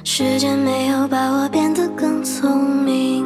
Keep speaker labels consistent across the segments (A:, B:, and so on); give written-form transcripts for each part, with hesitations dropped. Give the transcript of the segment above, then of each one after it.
A: 时间没有把我变得更聪明，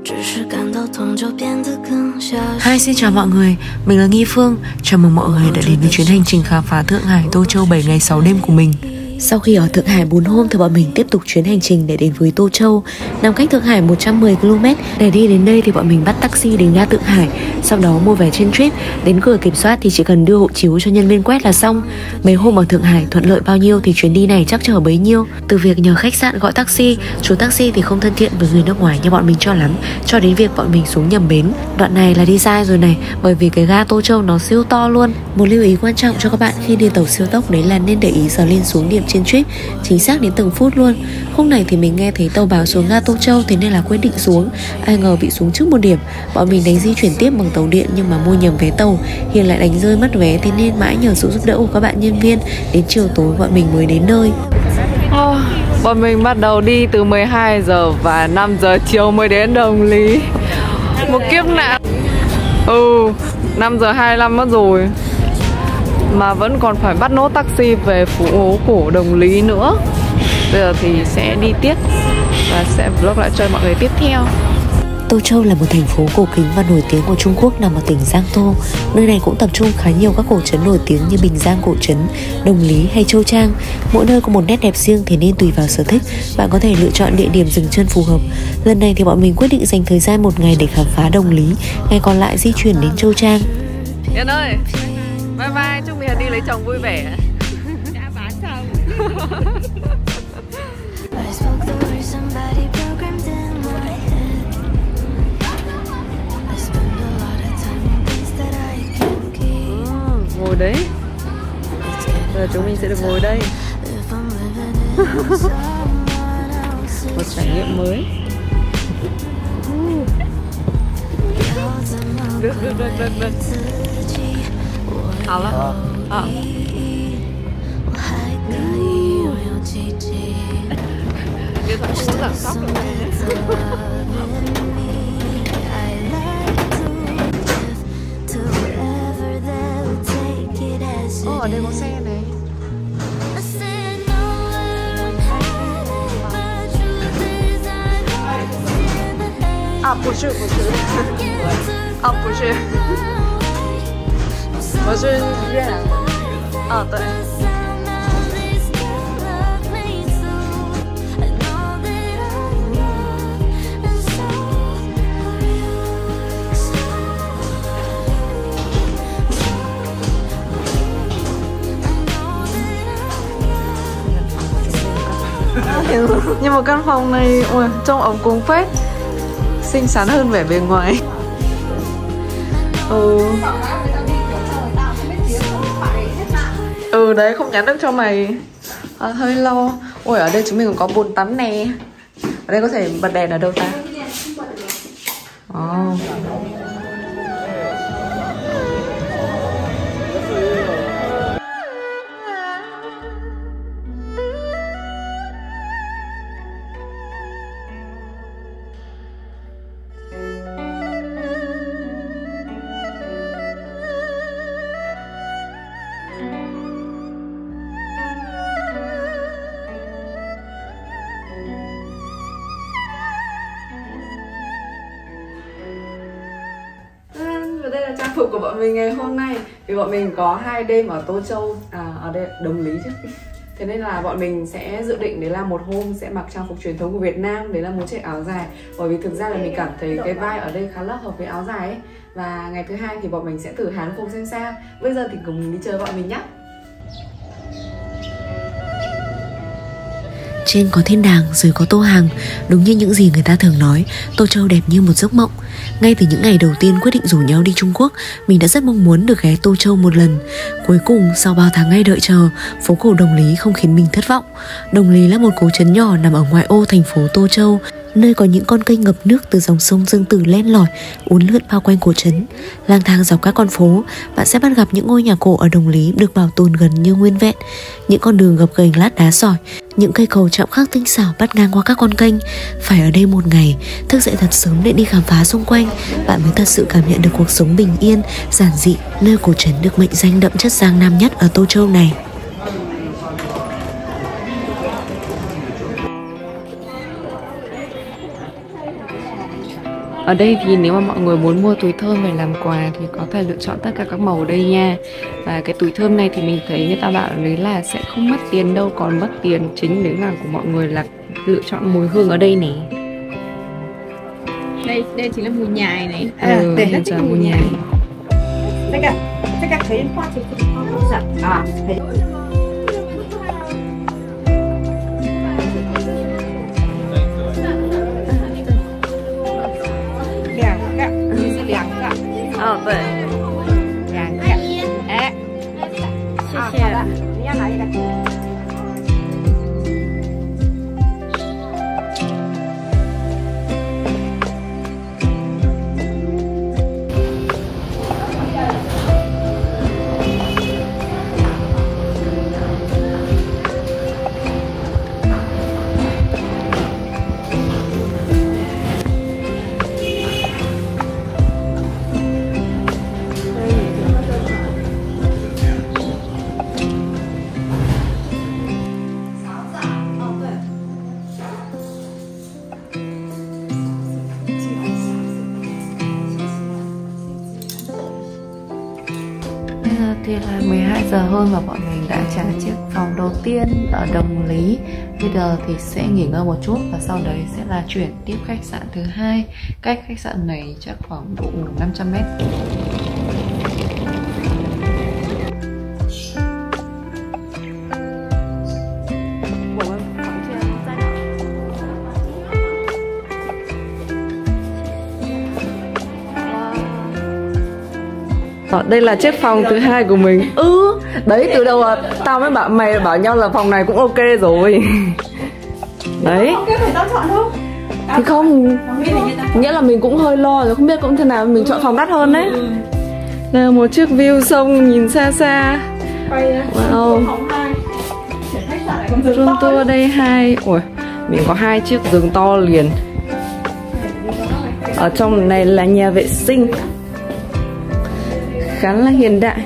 A: 只是感到痛就变得更小心。
B: Hi, xin chào mọi người, mình là Nghi Phương. Chào mừng mọi người đã đến với chuyến hành trình khám phá Thượng Hải, Tô Châu 7 ngày 6 đêm của mình. Sau khi ở Thượng Hải 4 hôm thì bọn mình tiếp tục chuyến hành trình để đến với Tô Châu, nằm cách Thượng Hải 110 km. Để đi đến đây thì bọn mình bắt taxi đến ga Thượng Hải, sau đó mua vé trên Trip. Đến cửa kiểm soát thì chỉ cần đưa hộ chiếu cho nhân viên quét là xong. Mấy hôm ở Thượng Hải thuận lợi bao nhiêu thì chuyến đi này chắc chở bấy nhiêu. Từ việc nhờ khách sạn gọi taxi, chú taxi thì không thân thiện với người nước ngoài như bọn mình cho lắm, cho đến việc bọn mình xuống nhầm bến. Đoạn này là đi sai rồi này, bởi vì cái ga Tô Châu nó siêu to luôn. Một lưu ý quan trọng cho các bạn khi đi tàu siêu tốc đấy là nên để ý giờ lên xuống điểm trên Trip, chính xác đến từng phút luôn. Hôm này thì mình nghe thấy tàu báo xuống ga Tô Châu, thế nên là quyết định xuống. Ai ngờ bị xuống trước một điểm. Bọn mình đánh di chuyển tiếp bằng tàu điện nhưng mà mua nhầm vé tàu, Hiền lại đánh rơi mất vé, thế nên mãi nhờ sự giúp đỡ của các bạn nhân viên. Đến chiều tối bọn mình mới đến nơi.
C: Bọn mình bắt đầu đi từ 12 giờ và 5 giờ chiều mới đến Đồng Lý. Một kiếp nạn. 5 giờ 25 mất rồi mà vẫn còn phải bắt nốt taxi về phố cổ Đồng Lý nữa. Bây giờ thì sẽ đi tiếp và sẽ vlog lại cho mọi người tiếp theo.
B: Tô Châu là một thành phố cổ kính và nổi tiếng của Trung Quốc, nằm ở tỉnh Giang Tô. Nơi này cũng tập trung khá nhiều các cổ trấn nổi tiếng như Bình Giang cổ trấn, Đồng Lý hay Châu Trang. Mỗi nơi có một nét đẹp riêng, thế nên tùy vào sở thích, bạn có thể lựa chọn địa điểm dừng chân phù hợp. Lần này thì bọn mình quyết định dành thời gian một ngày để khám phá Đồng Lý, ngày còn lại di chuyển đến Châu Trang.
C: Yên ơi, bye bye, chúc mình đi lấy chồng vui vẻ.
D: Đã bán chồng.
C: Ngồi đấy. Giờ chúng mình sẽ được ngồi đây. Một trải nghiệm mới. Được. Hảo lắm. Điện thoại không có giảm sóc được này. Ở đây có xe này.不是我是越南的。对。Nhưng mà căn phòng này trông ấm cúng phết, xinh xắn hơn vẻ bề ngoài. Đấy, không nhắn được cho mày. Hơi lo. Ôi, ở đây chúng mình còn có bồn tắm nè. Ở đây có thể bật đèn ở đâu ta? Đây là trang phục của bọn mình ngày hôm nay. Thì bọn mình có 2 đêm ở Tô Châu, ở đây Đồng Lý chứ. Thế nên là bọn mình sẽ dự định đấy là một hôm sẽ mặc trang phục truyền thống của Việt Nam, đấy là một chiếc áo dài. Bởi vì thực ra là mình cảm thấy cái vibe ở đây khá là hợp với áo dài ấy. Và ngày thứ hai thì bọn mình sẽ thử Hán phục xem sao. Bây giờ thì cùng mình đi chơi bọn mình nhé.
B: Trên có thiên đàng, dưới có Tô Hàng. Đúng như những gì người ta thường nói, Tô Châu đẹp như một giấc mộng. Ngay từ những ngày đầu tiên quyết định rủ nhau đi Trung Quốc, mình đã rất mong muốn được ghé Tô Châu một lần. Cuối cùng, sau bao tháng ngày đợi chờ, phố cổ Đồng Lý không khiến mình thất vọng. Đồng Lý là một cố trấn nhỏ nằm ở ngoại ô thành phố Tô Châu, nơi có những con kênh ngập nước từ dòng sông Dương Tử len lỏi uốn lượn bao quanh cổ trấn. Lang thang dọc các con phố, bạn sẽ bắt gặp những ngôi nhà cổ ở Đồng Lý được bảo tồn gần như nguyên vẹn. Những con đường gập ghềnh lát đá sỏi, những cây cầu chạm khắc tinh xảo bắt ngang qua các con kênh. Phải ở đây một ngày, thức dậy thật sớm để đi khám phá xung quanh, bạn mới thật sự cảm nhận được cuộc sống bình yên, giản dị, nơi cổ trấn được mệnh danh đậm chất Giang Nam nhất ở Tô Châu này.
C: Ở đây thì nếu mà mọi người muốn mua túi thơm về làm quà thì có thể lựa chọn tất cả các màu ở đây nha. Và cái túi thơm này thì mình thấy người ta bảo đấy là sẽ không mất tiền đâu, còn mất tiền chính đấy là của mọi người là lựa chọn mùi hương ở đây nè.
D: Đây chính là mùi nhài này.
C: Đây là mùi nhài. Vậy.
D: 谢谢。你要哪一个？
B: Thì là 12 giờ hơn và bọn mình đã trả chiếc phòng đầu tiên ở Đồng Lý. Bây giờ thì sẽ nghỉ ngơi một chút và sau đấy sẽ là chuyển tiếp khách sạn thứ hai. Cách khách sạn này chắc khoảng độ 500 mét.
C: Đây là chiếc phòng thứ hai của mình. Đấy, từ đầu tao mới bảo mày bảo nhau là phòng này cũng ok rồi. Đấy. Thì không, nghĩa là mình cũng hơi lo rồi, không biết cũng thế nào mình chọn phòng đắt hơn đấy. Đây là một chiếc view sông nhìn xa xa. Wow. Room tour đây 2. Ui, mình có 2 chiếc giường to liền. Ở trong này là nhà vệ sinh khá là hiện đại.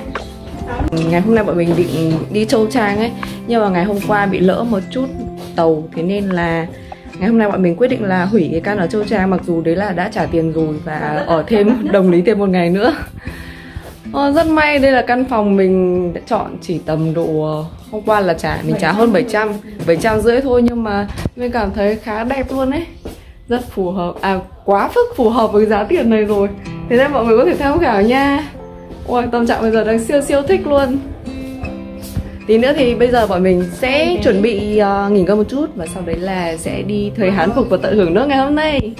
C: Ngày hôm nay bọn mình định đi Châu Trang ấy, nhưng mà ngày hôm qua bị lỡ một chút tàu, thế nên là ngày hôm nay bọn mình quyết định là hủy cái căn ở Châu Trang, mặc dù đấy là đã trả tiền rồi và ở thêm Đồng Lý thêm một ngày nữa. Rất may đây là căn phòng mình đã chọn chỉ tầm độ, hôm qua là mình trả hơn 750 thôi, nhưng mà mình cảm thấy khá đẹp luôn ấy, rất phù hợp, quá phù hợp với giá tiền này rồi, thế nên mọi người có thể tham khảo nha. Ôi, tâm trạng bây giờ đang siêu thích luôn. Tí nữa thì bây giờ bọn mình sẽ chuẩn bị nghỉ ngơi một chút và sau đấy là sẽ đi thời Hán phục và tận hưởng nước ngày hôm nay.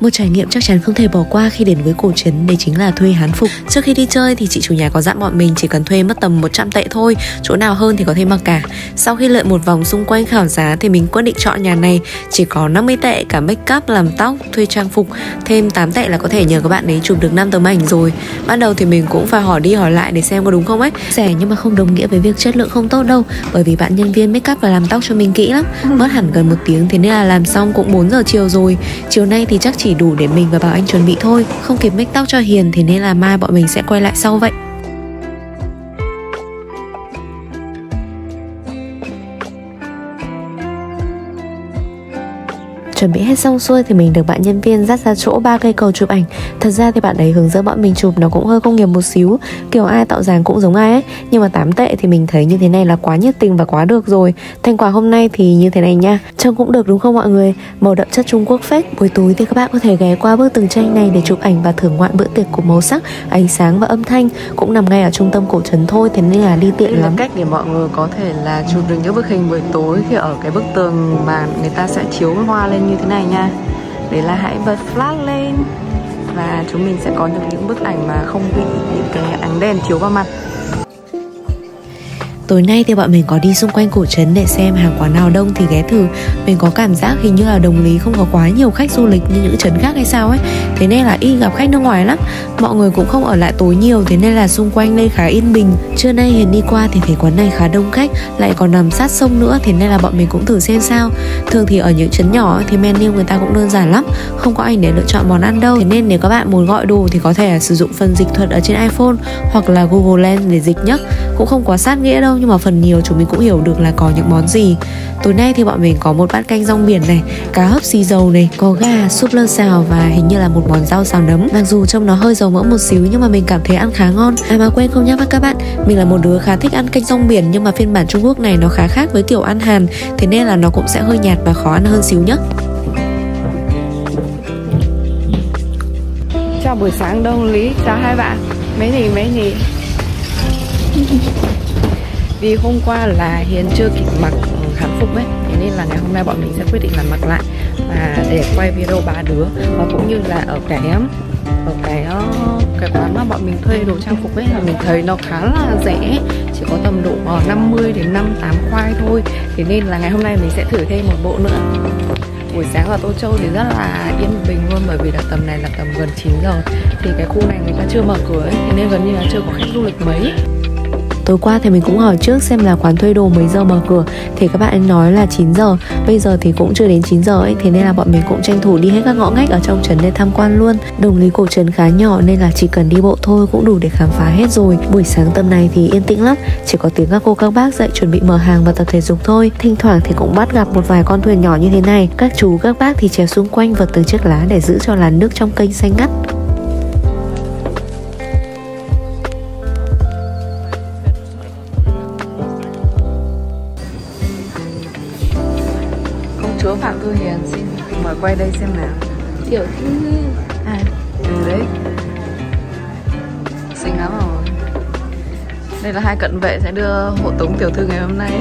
B: Một trải nghiệm chắc chắn không thể bỏ qua khi đến với cổ trấn, đấy chính là thuê Hán phục. Trước khi đi chơi thì chị chủ nhà có dặn bọn mình chỉ cần thuê mất tầm 100 tệ thôi, chỗ nào hơn thì có thêm mặc cả. Sau khi lượn một vòng xung quanh khảo giá thì mình quyết định chọn nhà này, chỉ có 50 tệ cả make up, làm tóc, thuê trang phục, thêm 8 tệ là có thể nhờ các bạn ấy chụp được 5 tấm ảnh rồi. Ban đầu thì mình cũng phải hỏi đi hỏi lại để xem có đúng không ấy. Rẻ nhưng mà không đồng nghĩa với việc chất lượng không tốt đâu, bởi vì bạn nhân viên make up và làm tóc cho mình kỹ lắm, mất hẳn gần 1 tiếng, thế nên là làm xong cũng 4 giờ chiều rồi. Chiều nay thì chắc chỉ đủ để mình và Bảo Anh chuẩn bị thôi, không kịp make tóc cho Hiền, thế nên là mai bọn mình sẽ quay lại sau vậy. Chuẩn bị hết xong xuôi thì mình được bạn nhân viên dắt ra chỗ 3 cây cầu chụp ảnh. Thật ra thì bạn ấy hướng dẫn bọn mình chụp nó cũng hơi công nghiệp một xíu, kiểu ai tạo dáng cũng giống ai ấy. Nhưng mà 8 tệ thì mình thấy như thế này là quá nhiệt tình và quá được rồi. Thành quả hôm nay thì như thế này nha, trông cũng được đúng không mọi người? Màu đậm chất Trung Quốc phết. Buổi tối thì các bạn có thể ghé qua bức tường tranh này để chụp ảnh và thưởng ngoạn bữa tiệc của màu sắc, ánh sáng và âm thanh. Cũng nằm ngay ở trung tâm cổ trấn thôi, thế nên là đi tiện lắm.
C: Cách để mọi người có thể là chụp được những bức hình buổi tối khi ở cái bức tường mà người ta sẽ chiếu hoa lên như thế này nha. Đấy là hãy bật flash lên và chúng mình sẽ có được những bức ảnh mà không bị những cái ánh đèn chiếu vào mặt.
B: Tối nay thì bọn mình có đi xung quanh cổ trấn để xem hàng quán nào đông thì ghé thử. Mình có cảm giác hình như là Đồng Lý không có quá nhiều khách du lịch như những trấn khác hay sao ấy, thế nên là ít gặp khách nước ngoài lắm. Mọi người cũng không ở lại tối nhiều, thế nên là xung quanh đây khá yên bình. Trưa nay Hiền đi qua thì thấy quán này khá đông khách, lại còn nằm sát sông nữa, thế nên là bọn mình cũng thử xem sao. Thường thì ở những trấn nhỏ thì menu người ta cũng đơn giản lắm, không có ảnh để lựa chọn món ăn đâu. Thế nên nếu các bạn muốn gọi đồ thì có thể sử dụng phần dịch thuật ở trên iPhone hoặc là Google Lens để dịch nhé, cũng không quá sát nghĩa đâu nhưng mà phần nhiều chúng mình cũng hiểu được là có những món gì. Tối nay thì bọn mình có một bát canh rong biển này, cá hấp xì dầu này, có gà, súp lơ xào và hình như là một món rau xào nấm. Mặc dù trông nó hơi dầu mỡ một xíu nhưng mà mình cảm thấy ăn khá ngon. À mà quên không nhắc với các bạn, mình là một đứa khá thích ăn canh rong biển, nhưng mà phiên bản Trung Quốc này nó khá khác với kiểu ăn Hàn, thế nên là nó cũng sẽ hơi nhạt và khó ăn hơn xíu nhé.
C: Chào buổi sáng Đông Lý, chào hai bạn. Mấy nhỉ? Vì hôm qua là Hiền chưa kịp mặc hàn phục ấy, thế nên là ngày hôm nay bọn mình sẽ quyết định là mặc lại và để quay video ba đứa, và cũng như là ở cái quán mà bọn mình thuê đồ trang phục ấy, là mình thấy nó khá là rẻ, chỉ có tầm độ 50 đến 58 khoai thôi. Thế nên là ngày hôm nay mình sẽ thử thêm một bộ nữa. Buổi sáng ở Tô Châu thì rất là yên bình luôn, bởi vì là tầm này là tầm gần 9 giờ thì cái khu này người ta chưa mở cửa ấy, thế nên gần như là chưa có khách du lịch mấy.
B: Tối qua thì mình cũng hỏi trước xem là quán thuê đồ mấy giờ mở cửa, thì các bạn ấy nói là 9 giờ. Bây giờ thì cũng chưa đến 9 giờ ấy, thế nên là bọn mình cũng tranh thủ đi hết các ngõ ngách ở trong trấn để tham quan luôn. Đồng Lý cổ trấn khá nhỏ nên là chỉ cần đi bộ thôi cũng đủ để khám phá hết rồi. Buổi sáng tầm này thì yên tĩnh lắm, chỉ có tiếng các cô các bác dậy chuẩn bị mở hàng và tập thể dục thôi. Thỉnh thoảng thì cũng bắt gặp một vài con thuyền nhỏ như thế này. Các chú các bác thì trèo xung quanh vật từng chiếc lá để giữ cho làn nước trong kênh xanh ngắt.
C: Chúa Phạm Thu Hiền xin mời quay đây xem nào.
D: Tiểu thư
C: À, từ đấy xinh lắm rồi. Đây là hai cận vệ sẽ đưa hộ tống tiểu thư ngày hôm nay.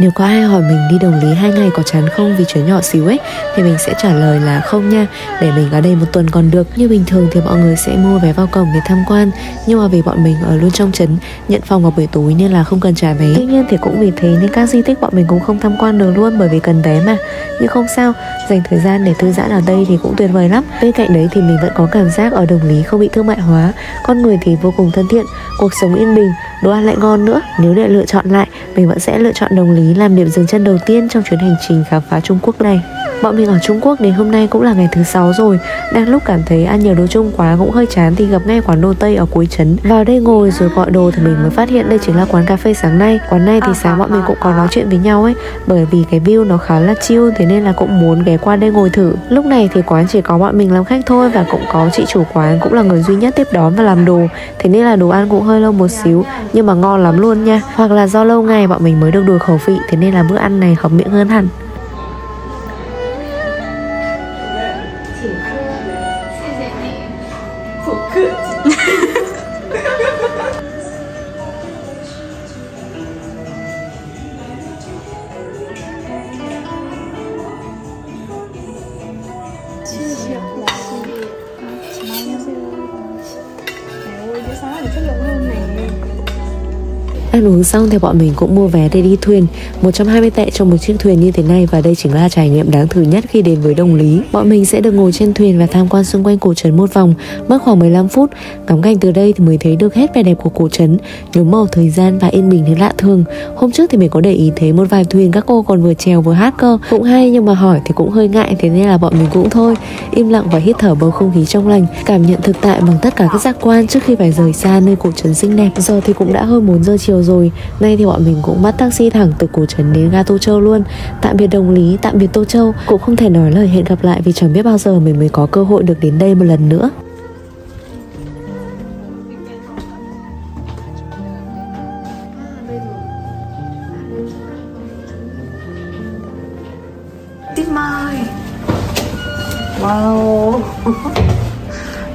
B: Nếu có ai hỏi mình đi Đồng Lý 2 ngày có chán không vì trấn nhỏ xíu ấy, thì mình sẽ trả lời là không nha, để mình ở đây 1 tuần còn được. Như bình thường thì mọi người sẽ mua vé vào cổng để tham quan, nhưng mà vì bọn mình ở luôn trong trấn, nhận phòng vào buổi tối nên là không cần trả vé. Tuy nhiên thì cũng vì thế nên các di tích bọn mình cũng không tham quan được luôn, bởi vì cần vé mà. Nhưng không sao, dành thời gian để thư giãn ở đây thì cũng tuyệt vời lắm. Bên cạnh đấy thì mình vẫn có cảm giác ở Đồng Lý không bị thương mại hóa, con người thì vô cùng thân thiện, cuộc sống yên bình, đồ ăn lại ngon nữa. Nếu để lựa chọn lại, mình vẫn sẽ lựa chọn Đồng Lý làm điểm dừng chân đầu tiên trong chuyến hành trình khám phá Trung Quốc này. Bọn mình ở Trung Quốc đến hôm nay cũng là ngày thứ 6 rồi. Đang lúc cảm thấy ăn nhiều đồ Trung quá cũng hơi chán thì gặp ngay quán đồ Tây ở cuối trấn. Vào đây ngồi rồi gọi đồ thì mình mới phát hiện đây chính là quán cà phê sáng nay. Quán này thì sáng bọn mình cũng có nói chuyện với nhau ấy, bởi vì cái view nó khá là chill, thế nên là cũng muốn ghé qua đây ngồi thử. Lúc này thì quán chỉ có bọn mình làm khách thôi, và cũng có chị chủ quán cũng là người duy nhất tiếp đón và làm đồ, thế nên là đồ ăn cũng hơi lâu một xíu, nhưng mà ngon lắm luôn nha. Hoặc là do lâu ngày bọn mình mới được đổi khẩu vị, thế nên là bữa ăn này hợp miệng hơn hẳn. Ăn uống xong thì bọn mình cũng mua vé để đi thuyền, 120 tệ cho một chiếc thuyền như thế này, và đây chính là trải nghiệm đáng thử nhất khi đến với Đồng Lý. Bọn mình sẽ được ngồi trên thuyền và tham quan xung quanh cổ trấn một vòng, mất khoảng 15 phút. Ngắm cảnh từ đây thì mới thấy được hết vẻ đẹp của cổ trấn, nhuốm màu thời gian và yên bình đến lạ thường. Hôm trước thì mình có để ý thấy một vài thuyền các cô còn vừa chèo vừa hát cơ, cũng hay, nhưng mà hỏi thì cũng hơi ngại, thế nên là bọn mình cũng thôi, im lặng và hít thở bầu không khí trong lành, cảm nhận thực tại bằng tất cả các giác quan trước khi phải rời xa nơi cổ trấn xinh đẹp. Giờ thì cũng đã hơn 4 giờ chiều rồi. Nay thì bọn mình cũng bắt taxi thẳng từ cổ trấn đến ga Tô Châu luôn. Tạm biệt Đồng Lý, tạm biệt Tô Châu. Cũng không thể nói lời hẹn gặp lại vì chẳng biết bao giờ mình mới có cơ hội được đến đây một lần nữa.
C: Tít mai. Wow.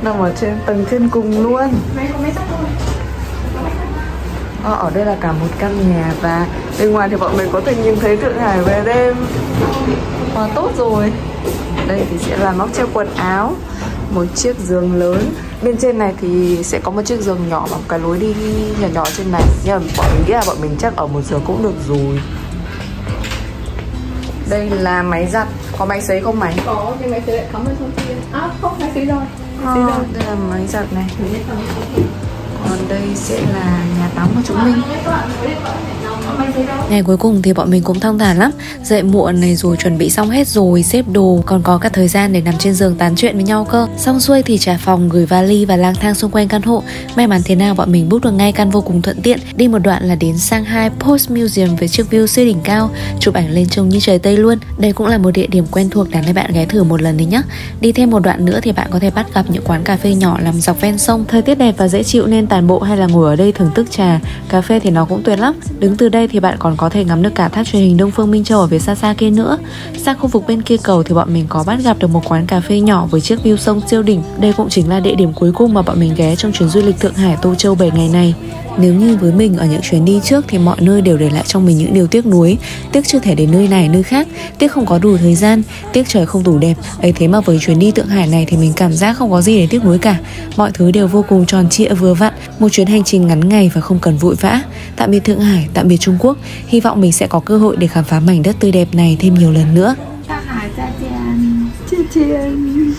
C: Nằm ở trên tầng trên cùng luôn. Ở đây là cả một căn nhà, và bên ngoài thì bọn mình có thể nhìn thấy Thượng Hải về đêm. Tốt rồi. đây thì sẽ là móc treo quần áo, một chiếc giường lớn. Bên trên này thì sẽ có một chiếc giường nhỏ và một cái lối đi nhỏ nhỏ trên này. Nhưng mà bọn mình nghĩ là bọn mình chắc ở một giường cũng được rồi. Đây là máy giặt. Có máy sấy không mày?
D: Có, nhưng máy sấy lại cắm ở trong kia. À không, máy sấy rồi.
C: Đây là máy giặt này. Còn đây sẽ là nhà tắm của chúng mình.
B: Ngày cuối cùng thì bọn mình cũng thong thả lắm. Dậy muộn này rồi, chuẩn bị xong hết rồi, xếp đồ, còn có cả thời gian để nằm trên giường tán chuyện với nhau cơ. Xong xuôi thì trả phòng, gửi vali và lang thang xung quanh căn hộ. May mắn thế nào bọn mình book được ngay căn vô cùng thuận tiện. Đi một đoạn là đến Shanghai Post Museum với chiếc view siêu đỉnh cao, chụp ảnh lên trông như trời Tây luôn. Đây cũng là một địa điểm quen thuộc, đáng để bạn ghé thử một lần đấy nhá. Đi thêm một đoạn nữa thì bạn có thể bắt gặp những quán cà phê nhỏ nằm dọc ven sông. Thời tiết đẹp và dễ chịu nên tản bộ hay là ngồi ở đây thưởng thức trà, cà phê thì nó cũng tuyệt lắm. Đứng từ đây thì bạn còn có thể ngắm được cả tháp truyền hình Đông Phương Minh Châu ở phía xa xa kia nữa. Sang khu vực bên kia cầu thì bọn mình có bắt gặp được một quán cà phê nhỏ với chiếc view sông siêu đỉnh. Đây cũng chính là địa điểm cuối cùng mà bọn mình ghé trong chuyến du lịch Thượng Hải Tô Châu 7 ngày này. Nếu như với mình ở những chuyến đi trước thì mọi nơi đều để lại trong mình những điều tiếc nuối. Tiếc chưa thể đến nơi này nơi khác, tiếc không có đủ thời gian, tiếc trời không đủ đẹp. Ấy thế mà với chuyến đi Thượng Hải này thì mình cảm giác không có gì để tiếc nuối cả. Mọi thứ đều vô cùng tròn trịa vừa vặn. Một chuyến hành trình ngắn ngày và không cần vội vã. Tạm biệt Thượng Hải, tạm biệt Trung Quốc. Hy vọng mình sẽ có cơ hội để khám phá mảnh đất tươi đẹp này thêm nhiều lần nữa.
D: Thượng Hải, 再见.